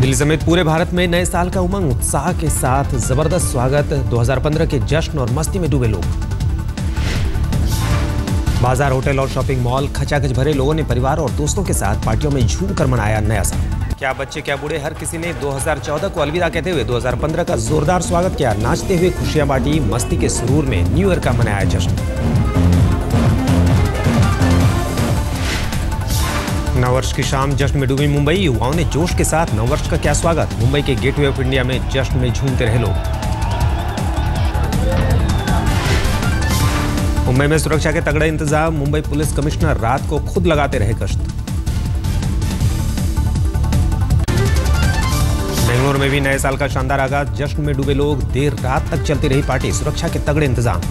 दिल्ली समेत पूरे भारत में नए साल का उमंग, उत्साह के साथ जबरदस्त स्वागत। 2015 के जश्न और मस्ती में डूबे लोग। बाजार, होटल और शॉपिंग मॉल खचाखच भरे। लोगों ने परिवार और दोस्तों के साथ पार्टियों में झूम कर मनाया नया साल। क्या बच्चे क्या बूढ़े, हर किसी ने 2014 को अलविदा कहते हुए 2015 का जोरदार स्वागत किया। नाचते हुए खुशियां बांटी। मस्ती के सुरूर में न्यू ईयर का मनाया जश्न। नववर्ष की शाम जश्न में डूबी मुंबई। युवाओं ने जोश के साथ नववर्ष का किया स्वागत। मुंबई के गेटवे ऑफ इंडिया में जश्न में झूमते रहे लोग। मुंबई में सुरक्षा के तगड़े इंतजाम। मुंबई पुलिस कमिश्नर रात को खुद लगाते रहे गश्त। बेंगलुरु में भी नए साल का शानदार आगाज। जश्न में डूबे लोग। देर रात तक चलती रही पार्टी। सुरक्षा के तगड़े इंतजाम।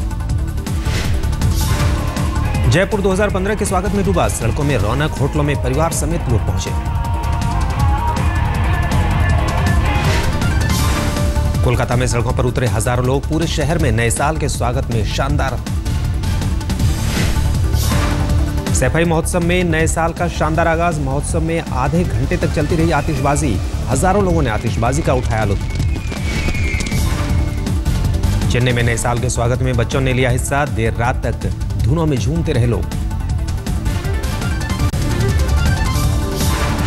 जयपुर 2015 के स्वागत में डूबा। सड़कों में रौनक। होटलों में परिवार समेत लोग पहुंचे। कोलकाता में सड़कों पर उतरे हजारों लोग। पूरे शहर में नए साल के स्वागत में शानदार। सैफई महोत्सव में नए साल का शानदार आगाज। महोत्सव में आधे घंटे तक चलती रही आतिशबाजी। हजारों लोगों ने आतिशबाजी का उठाया लुत्फ। चेन्नई में नए साल के स्वागत में बच्चों ने लिया हिस्सा। देर रात तक धुनों में झूमते रहे लोग।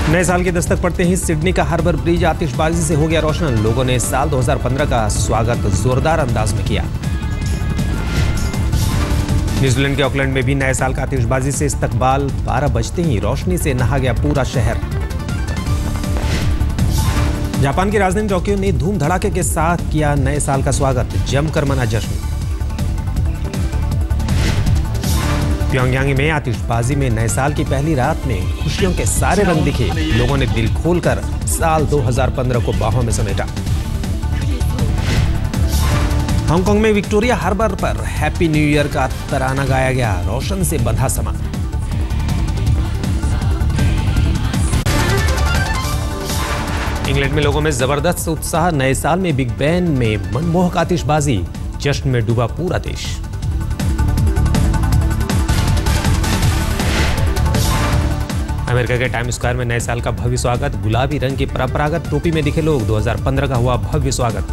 नए साल की दस्तक पड़ते ही सिडनी का हार्बर ब्रिज आतिशबाजी से हो गया रोशन। लोगों ने साल 2015 का स्वागत जोरदार अंदाज में किया। न्यूजीलैंड के ऑकलैंड में भी नए साल का आतिशबाजी से इस्तकबाल। 12 बजते ही रोशनी से नहा गया पूरा शहर। जापान की राजधानी टोक्यो ने धूम धड़ाके के साथ किया नए साल का स्वागत। जमकर मना जश्न। प्योंगयांग में आतिशबाजी में नए साल की पहली रात में खुशियों के सारे रंग दिखे। लोगों ने दिल खोलकर साल 2015 को बाहों में समेटा। हांगकांग में विक्टोरिया हार्बर पर हैप्पी न्यू ईयर का तराना गाया गया। रोशन से बंधा समा। इंग्लैंड में लोगों में जबरदस्त उत्साह। नए साल में बिग बैन में मनमोहक आतिशबाजी। जश्न में डूबा पूरा देश। अमेरिका के टाइम स्क्वायर में नए साल का भव्य स्वागत। गुलाबी रंग की परंपरागत टोपी में दिखे लोग। 2015 का हुआ भव्य स्वागत।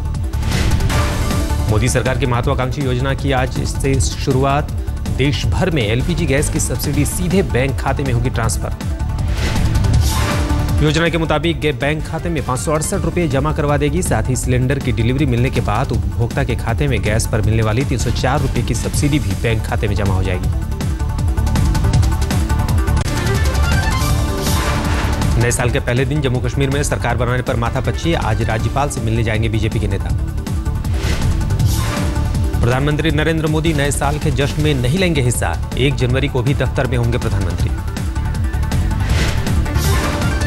मोदी सरकार की महत्वाकांक्षी योजना की आज से शुरुआत। देश भर में एलपीजी गैस की सब्सिडी सीधे बैंक खाते में होगी ट्रांसफर। योजना के मुताबिक बैंक खाते में 568 रुपये जमा करवा देगी। साथ ही सिलेंडर की डिलीवरी मिलने के बाद उपभोक्ता के खाते में गैस पर मिलने वाली 304 रुपये की सब्सिडी भी बैंक खाते में जमा हो जाएगी। नए साल के पहले दिन जम्मू कश्मीर में सरकार बनाने पर माथापच्ची। आज राज्यपाल से मिलने जाएंगे बीजेपी के नेता। प्रधानमंत्री नरेंद्र मोदी नए साल के जश्न में नहीं लेंगे हिस्सा। 1 जनवरी को भी दफ्तर में होंगे प्रधानमंत्री।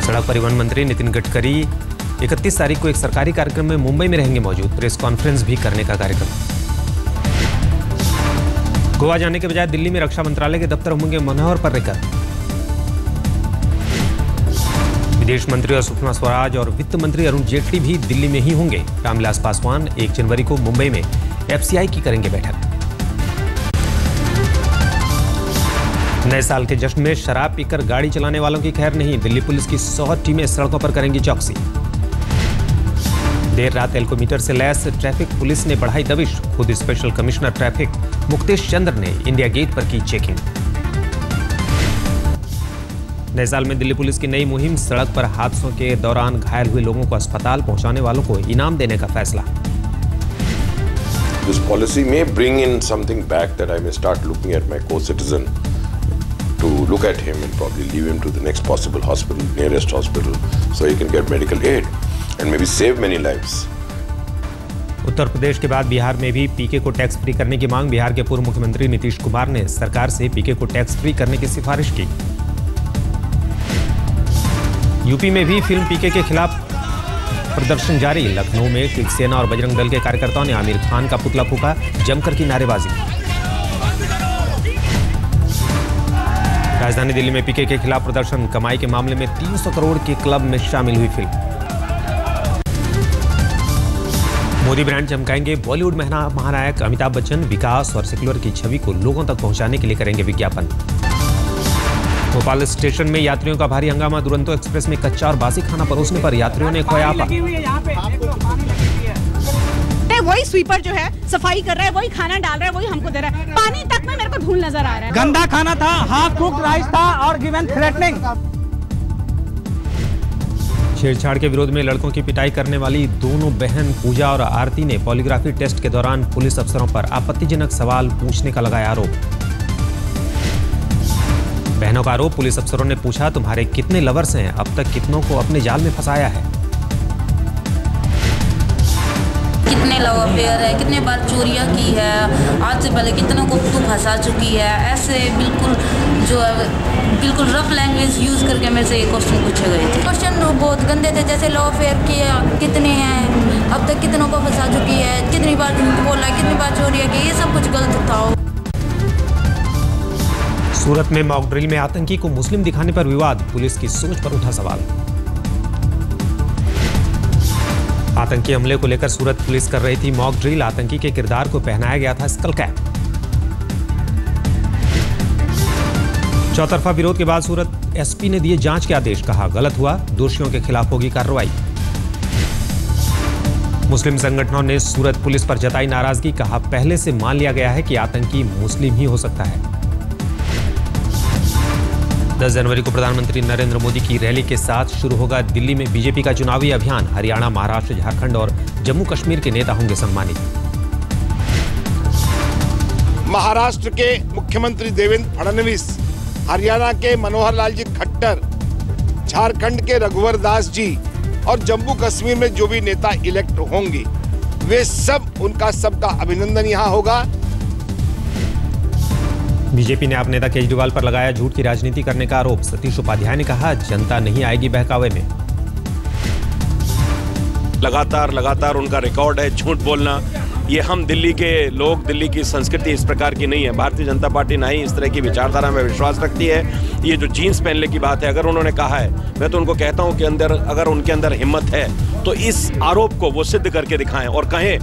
सड़क परिवहन मंत्री नितिन गडकरी 31 तारीख को एक सरकारी कार्यक्रम में मुंबई में रहेंगे मौजूद। प्रेस कॉन्फ्रेंस भी करने का कार्यक्रम। गोवा जाने के बजाय दिल्ली में रक्षा मंत्रालय के दफ्तर होंगे मनोहर पर्रिकर। विदेश मंत्री और सुषमा स्वराज और वित्त मंत्री अरुण जेटली भी दिल्ली में ही होंगे। रामविलास पासवान 1 जनवरी को मुंबई में एफसीआई की करेंगे बैठक। नए साल के जश्न में शराब पीकर गाड़ी चलाने वालों की खैर नहीं। दिल्ली पुलिस की 100 टीमें सड़कों पर करेंगी चौकसी। देर रात एल्कोमीटर से लैस ट्रैफिक पुलिस ने बढ़ाई दबिश। खुद स्पेशल कमिश्नर ट्रैफिक मुक्तेश चंद्र ने इंडिया गेट पर की चेकिंग। नए साल में दिल्ली पुलिस की नई मुहिम। सड़क पर हादसों के दौरान घायल हुए लोगों को अस्पताल पहुंचाने वालों को इनाम देने का फैसला। This policy may bring in something back that I may start looking at my co-citizen to look at him and probably leave him to the next possible hospital, nearest hospital, so he can get medical aid and maybe save many lives. Uttar Pradesh के बाद बिहार में भी पीके को tax free करने की मांग। बिहार के पूर्व मुख्यमंत्री नीतीश कुमार ने सरकार से पीके को टैक्स फ्री करने की सिफारिश की। यूपी में भी फिल्म पीके के खिलाफ प्रदर्शन जारी। लखनऊ में शिवसेना और बजरंग दल के कार्यकर्ताओं ने आमिर खान का पुतला फूंका। जमकर की नारेबाजी। राजधानी दिल्ली में पीके के खिलाफ प्रदर्शन। कमाई के मामले में 300 करोड़ के क्लब में शामिल हुई फिल्म। मोदी ब्रांड चमकाएंगे बॉलीवुड महानायक अमिताभ बच्चन। विकास और सेक्युलर की छवि को लोगों तक पहुंचाने के लिए करेंगे विज्ञापन। भोपाल स्टेशन में यात्रियों का भारी हंगामा। दुरंतो एक्सप्रेस में कच्चा और बासी खाना परोसने पर यात्रियों ने खोया आपा। वही स्वीपर जो है सफाई कर रहा है, वही खाना डाल रहा है, वही हमको दे रहा है। पानी तक में मेरे को धूल नजर आ रहा है। गंदा खाना था, हाफ कुक्ड राइस था और गिवन थ्रेटनिंग। छेड़छाड़ के विरोध में लड़कों की पिटाई करने वाली दोनों बहन पूजा और आरती ने पॉलीग्राफी टेस्ट के दौरान पुलिस अफसरों पर आपत्तिजनक सवाल पूछने का लगाया आरोप। बहनों का आरोप, पुलिस अफसरों ने पूछा तुम्हारे कितने लवर्स हैं, अब तक कितनों को अपने जाल में फंसाया है। कितने लव अफेयर है, कितने बार चोरियां की है, आज से पहले कितनों को तू फंसा चुकी है। ऐसे बिल्कुल रफ लैंग्वेज यूज करके मेरे से ये क्वेश्चन पूछे गए थे। क्वेश्चन बहुत गंदे थे, जैसे लव अफेयर किया कितने हैं, अब तक कितनों को फंसा चुकी है, कितनी बार झूठ बोला, कितनी बार चोरियां की, ये सब कुछ गलत था। सूरत में मॉक ड्रिल में आतंकी को मुस्लिम दिखाने पर विवाद, पुलिस की सोच पर उठा सवाल। आतंकी हमले को लेकर सूरत पुलिस कर रही थी मॉक ड्रिल। आतंकी के किरदार को पहनाया गया था स्कल कैप। चौतरफा विरोध के बाद सूरत एसपी ने दिए जांच के आदेश, कहा गलत हुआ, दोषियों के खिलाफ होगी कार्रवाई। मुस्लिम संगठनों ने सूरत पुलिस पर जताई नाराजगी, कहा पहले से मान लिया गया है कि आतंकी मुस्लिम ही हो सकता है। 10 जनवरी को प्रधानमंत्री नरेंद्र मोदी की रैली के साथ शुरू होगा दिल्ली में बीजेपी का चुनावी अभियान। हरियाणा, महाराष्ट्र, झारखंड और जम्मू कश्मीर के नेता होंगे सम्मानित। महाराष्ट्र के मुख्यमंत्री देवेंद्र फडणवीस, हरियाणा के मनोहर लाल जी खट्टर, झारखंड के रघुवर दास जी और जम्मू कश्मीर में जो भी नेता इलेक्ट होंगे वे सब, उनका सबका अभिनंदन यहाँ होगा। बीजेपी ने आप नेता केजरीवाल पर लगाया झूठ की राजनीति करने का आरोप। सतीश उपाध्याय ने कहा जनता नहीं आएगी बहकावे में। लगातार उनका रिकॉर्ड है झूठ बोलना। ये हम दिल्ली के लोग, दिल्ली की संस्कृति इस प्रकार की नहीं है। भारतीय जनता पार्टी ना ही इस तरह की विचारधारा में विश्वास रखती है। ये जो जीन्स पहनने की बात है, अगर उन्होंने कहा है, मैं तो उनको कहता हूं कि अगर उनके अंदर हिम्मत है तो इस आरोप को वो सिद्ध करके दिखाएं और कहें।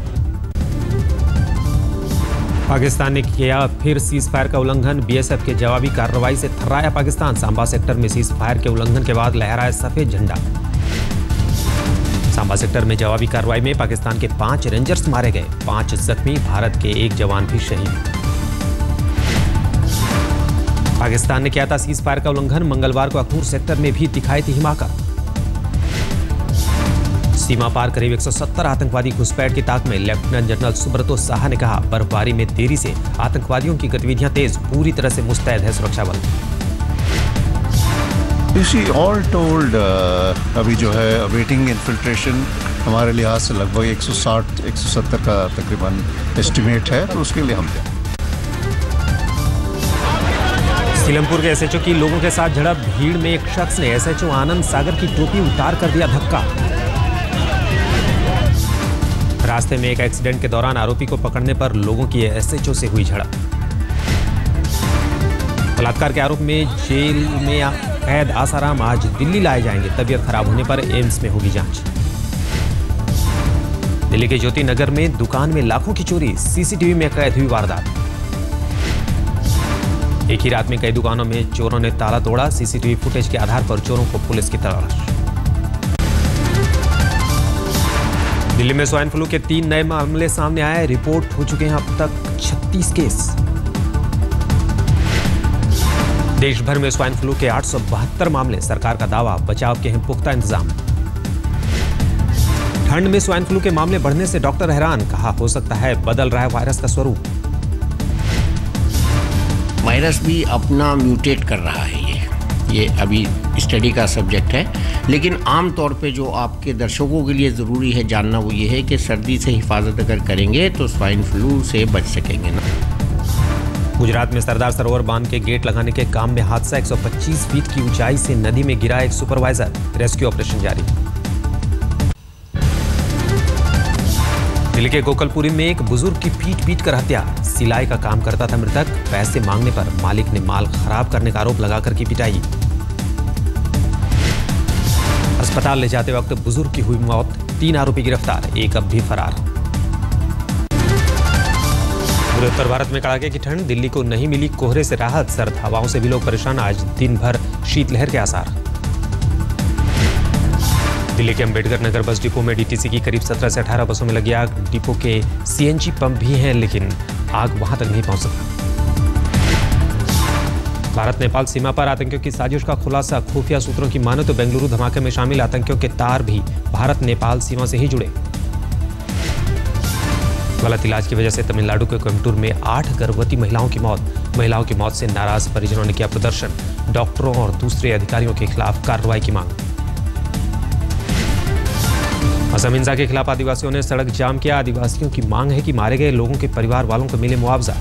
पाकिस्तान ने किया फिर सीज फायर का उल्लंघन। बीएसएफ के जवाबी कार्रवाई से थर्राया पाकिस्तान। सांबा सेक्टर में सीज फायर के उल्लंघन के बाद लहराया सफेद झंडा। सांबा सेक्टर में जवाबी कार्रवाई में पाकिस्तान के 5 रेंजर्स मारे गए, 5 जख्मी, भारत के 1 जवान भी शहीद। पाकिस्तान ने किया था सीज फायर का उल्लंघन। मंगलवार को अखनूर सेक्टर में भी दिखाई थी हिमाकत। सीमा पार करीब 170 आतंकवादी घुसपैठ की ताक में। लेफ्टिनेंट जनरल सुब्रतो साहा ने कहा बर्फबारी में देरी से आतंकवादियों की गतिविधियां तेज, पूरी तरह से मुस्तैद है सुरक्षा बल। ऑल टोल्ड अभी जो है अवेटिंग इन्फिल्ट्रेशन हमारे लिहाज से लगभग 160-170 का तकरीबन एस्टिमेट है, तो उसके लिए हम सीलमपुर के एसएचओ की लोगों के साथ झड़प। भीड़ में एक शख्स ने एसएचओ आनंद सागर की टोपी उतार कर दिया धक्का। रास्ते में एक एक्सीडेंट के दौरान आरोपी को पकड़ने पर लोगों की एसएचओ से हुई झड़प। बलात्कार के आरोप में जेल में कैद आसाराम आज दिल्ली लाए जाएंगे। तबीयत खराब होने पर एम्स में होगी जांच। दिल्ली के ज्योति नगर में दुकान में लाखों की चोरी, सीसीटीवी में कैद हुई वारदात। एक ही रात में कई दुकानों में चोरों ने ताला तोड़ा। सीसीटीवी फुटेज के आधार पर चोरों को पुलिस की तलाश। दिल्ली में स्वाइन फ्लू के 3 नए मामले सामने आए। रिपोर्ट हो चुके हैं अब तक 36 केस। देश भर में स्वाइन फ्लू के 872 मामले। सरकार का दावा, बचाव के हैं पुख्ता इंतजाम। ठंड में स्वाइन फ्लू के मामले बढ़ने से डॉक्टर हैरान, कहा हो सकता है बदल रहा है वायरस का स्वरूप। वायरस भी अपना म्यूटेट कर रहा है। ये अभी स्टडी का सब्जेक्ट है, लेकिन आमतौर पे जो आपके दर्शकों के लिए ज़रूरी है जानना वो ये है कि सर्दी से हिफाजत अगर करेंगे तो स्वाइन फ्लू से बच सकेंगे ना। गुजरात में सरदार सरोवर बांध के गेट लगाने के काम में हादसा। 125 फीट की ऊंचाई से नदी में गिरा एक सुपरवाइजर। रेस्क्यू ऑपरेशन जारी। दिल्ली के गोकलपुरी में एक बुजुर्ग की पीट कर हत्या। सिलाई का काम करता था मृतक। पैसे मांगने पर मालिक ने माल खराब करने का आरोप लगाकर की पिटाई। अस्पताल ले जाते वक्त बुजुर्ग की हुई मौत। 3 आरोपी गिरफ्तार, एक अब भी फरार। पूरे उत्तर भारत में कड़ाके की ठंड, दिल्ली को नहीं मिली कोहरे से राहत, सर्द हवाओं से भी लोग परेशान, आज दिन भर शीतलहर के आसार। दिल्ली के अंबेडकर नगर बस डिपो में डीटीसी की करीब 17 से 18 बसों में लगी आग। डिपो के सीएनजी पंप भी हैं, लेकिन आग वहां तक नहीं पहुंच सका। भारत नेपाल सीमा पर आतंकियों की साजिश का खुलासा, खुफिया सूत्रों की माने तो बेंगलुरु धमाके में शामिल आतंकियों के तार भी भारत नेपाल सीमा से ही जुड़े। गलत इलाज की वजह से तमिलनाडु के कोयम्बटूर में 8 गर्भवती महिलाओं की मौत। महिलाओं की मौत से नाराज परिजनों ने किया प्रदर्शन, डॉक्टरों और दूसरे अधिकारियों के खिलाफ कार्रवाई की मांग। असम हिंसा के खिलाफ आदिवासियों ने सड़क जाम किया। आदिवासियों की मांग है कि मारे गए लोगों के परिवार वालों को मिले मुआवजा।